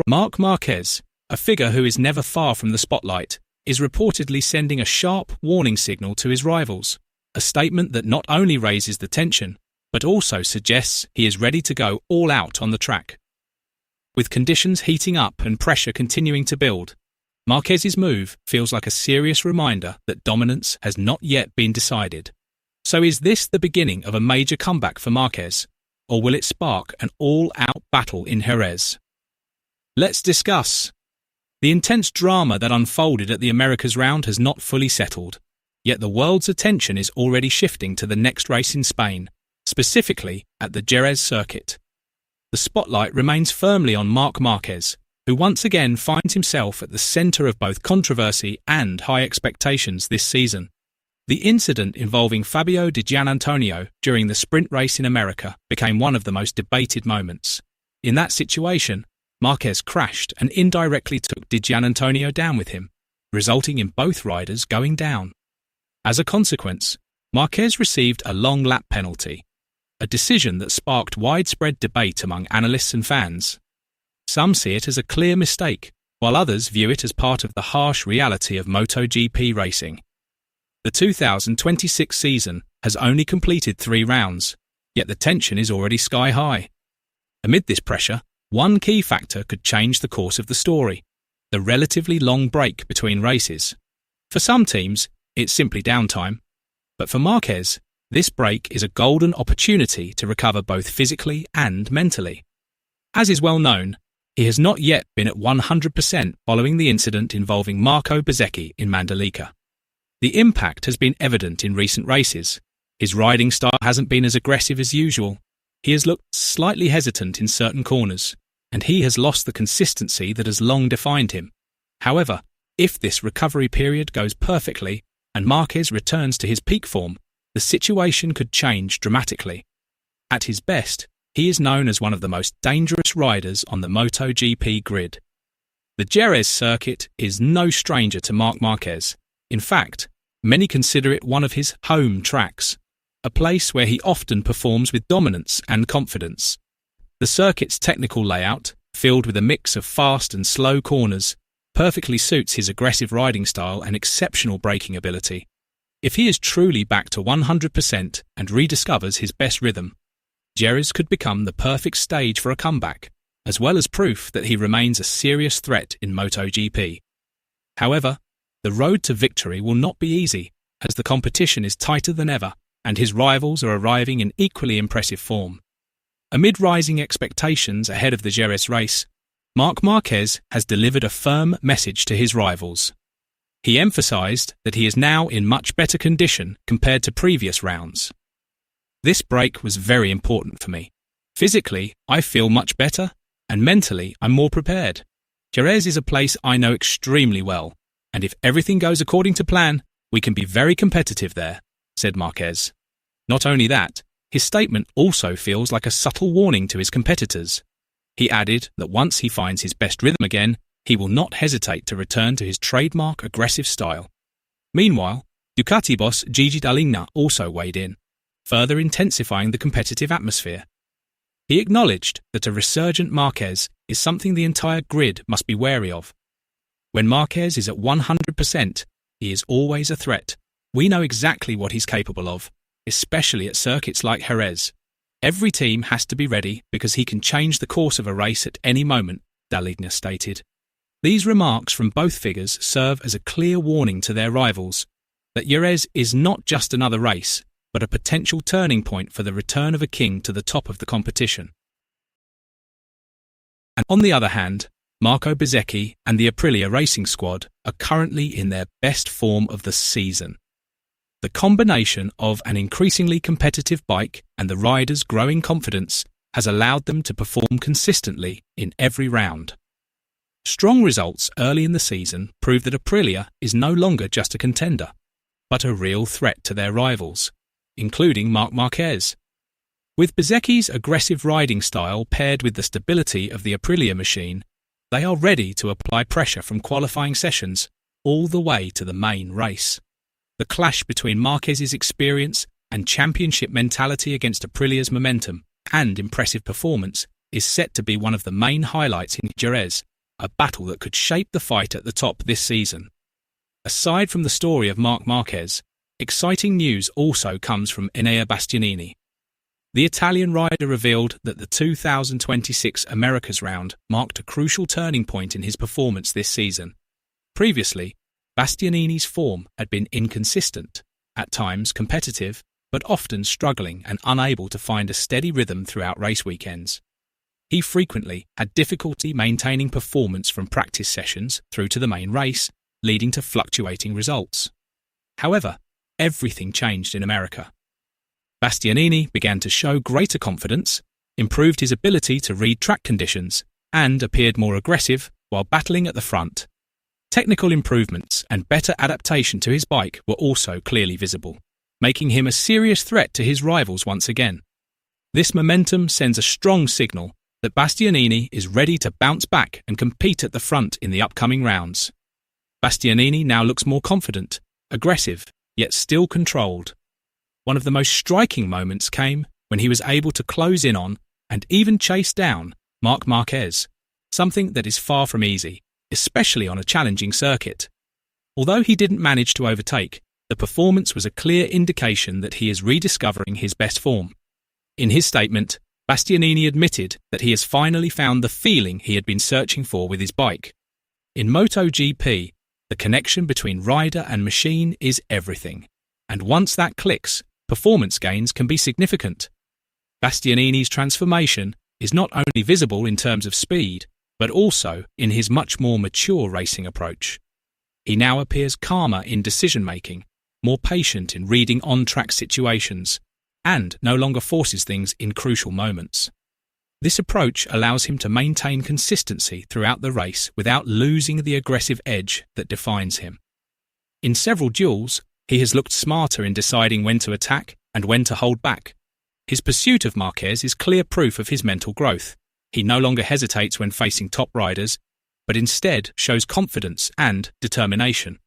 Marc Marquez, a figure who is never far from the spotlight, is reportedly sending a sharp warning signal to his rivals, a statement that not only raises the tension, but also suggests he is ready to go all out on the track. With conditions heating up and pressure continuing to build, Marquez's move feels like a serious reminder that dominance has not yet been decided. So is this the beginning of a major comeback for Marquez, or will it spark an all-out battle in Jerez? Let's discuss. The intense drama that unfolded at the Americas round has not fully settled, yet the world's attention is already shifting to the next race in Spain, specifically at the Jerez circuit. The spotlight remains firmly on Marc Marquez, who once again finds himself at the centre of both controversy and high expectations this season. The incident involving Fabio Di Giannantonio during the sprint race in America became one of the most debated moments. In that situation, Marquez crashed and indirectly took Di Giannantonio down with him, resulting in both riders going down. As a consequence, Marquez received a long lap penalty, a decision that sparked widespread debate among analysts and fans. Some see it as a clear mistake, while others view it as part of the harsh reality of MotoGP racing. The 2026 season has only completed 3 rounds, yet the tension is already sky high. Amid this pressure, one key factor could change the course of the story: the relatively long break between races. For some teams, it's simply downtime, but for Marquez, this break is a golden opportunity to recover both physically and mentally. As is well known, he has not yet been at 100% following the incident involving Marco Bezzecchi in Mandalika. The impact has been evident in recent races. His riding style hasn't been as aggressive as usual. He has looked slightly hesitant in certain corners, and he has lost the consistency that has long defined him. However, if this recovery period goes perfectly and Marquez returns to his peak form, the situation could change dramatically. At his best, he is known as one of the most dangerous riders on the MotoGP grid. The Jerez circuit is no stranger to Marc Marquez. In fact, many consider it one of his home tracks, a place where he often performs with dominance and confidence. The circuit's technical layout, filled with a mix of fast and slow corners, perfectly suits his aggressive riding style and exceptional braking ability. If he is truly back to 100% and rediscovers his best rhythm, Jerez could become the perfect stage for a comeback, as well as proof that he remains a serious threat in MotoGP. However, the road to victory will not be easy, as the competition is tighter than ever and his rivals are arriving in equally impressive form. Amid rising expectations ahead of the Jerez race, Marc Marquez has delivered a firm message to his rivals. He emphasised that he is now in much better condition compared to previous rounds. This break was very important for me. Physically, I feel much better, and mentally, I'm more prepared. Jerez is a place I know extremely well, and if everything goes according to plan, we can be very competitive there, said Marquez. Not only that, his statement also feels like a subtle warning to his competitors. He added that once he finds his best rhythm again, he will not hesitate to return to his trademark aggressive style. Meanwhile, Ducati boss Gigi Dall'Igna also weighed in, further intensifying the competitive atmosphere. He acknowledged that a resurgent Marquez is something the entire grid must be wary of. When Marquez is at 100%, he is always a threat. We know exactly what he's capable of, especially at circuits like Jerez. Every team has to be ready because he can change the course of a race at any moment, Dall'Igna stated. These remarks from both figures serve as a clear warning to their rivals that Jerez is not just another race, but a potential turning point for the return of a king to the top of the competition. And on the other hand, Marco Bezzecchi and the Aprilia racing squad are currently in their best form of the season. The combination of an increasingly competitive bike and the riders' growing confidence has allowed them to perform consistently in every round. Strong results early in the season prove that Aprilia is no longer just a contender, but a real threat to their rivals, including Marc Marquez. With Bezzecchi's aggressive riding style paired with the stability of the Aprilia machine, they are ready to apply pressure from qualifying sessions all the way to the main race. The clash between Marquez's experience and championship mentality against Aprilia's momentum and impressive performance is set to be one of the main highlights in Jerez, a battle that could shape the fight at the top this season. Aside from the story of Marc Marquez, exciting news also comes from Enea Bastianini. The Italian rider revealed that the 2026 Americas round marked a crucial turning point in his performance this season. Previously, Bastianini's form had been inconsistent, at times competitive, but often struggling and unable to find a steady rhythm throughout race weekends. He frequently had difficulty maintaining performance from practice sessions through to the main race, leading to fluctuating results. However, everything changed in America. Bastianini began to show greater confidence, improved his ability to read track conditions, and appeared more aggressive while battling at the front. Technical improvements and better adaptation to his bike were also clearly visible, making him a serious threat to his rivals once again. This momentum sends a strong signal that Bastianini is ready to bounce back and compete at the front in the upcoming rounds. Bastianini now looks more confident, aggressive, yet still controlled. One of the most striking moments came when he was able to close in on and even chase down Marc Marquez, something that is far from easy, especially on a challenging circuit. Although he didn't manage to overtake, the performance was a clear indication that he is rediscovering his best form. In his statement, Bastianini admitted that he has finally found the feeling he had been searching for with his bike. In MotoGP, the connection between rider and machine is everything, and once that clicks, performance gains can be significant. Bastianini's transformation is not only visible in terms of speed, but also in his much more mature racing approach. He now appears calmer in decision-making, more patient in reading on-track situations, and no longer forces things in crucial moments. This approach allows him to maintain consistency throughout the race without losing the aggressive edge that defines him. In several duels, he has looked smarter in deciding when to attack and when to hold back. His pursuit of Marquez is clear proof of his mental growth. He no longer hesitates when facing top riders, but instead shows confidence and determination.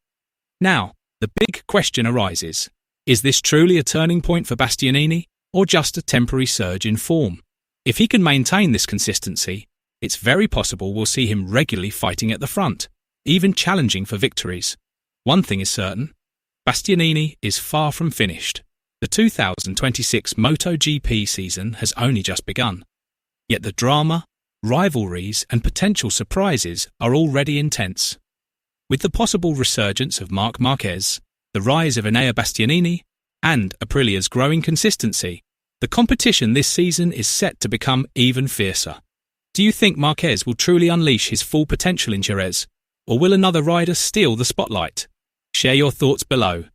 Now, the big question arises: is this truly a turning point for Bastianini, or just a temporary surge in form? If he can maintain this consistency, it's very possible we'll see him regularly fighting at the front, even challenging for victories. One thing is certain: Bastianini is far from finished. The 2026 MotoGP season has only just begun. Yet the drama, rivalries and potential surprises are already intense. With the possible resurgence of Marc Marquez, the rise of Enea Bastianini, and Aprilia's growing consistency, the competition this season is set to become even fiercer. Do you think Marquez will truly unleash his full potential in Jerez, or will another rider steal the spotlight? Share your thoughts below.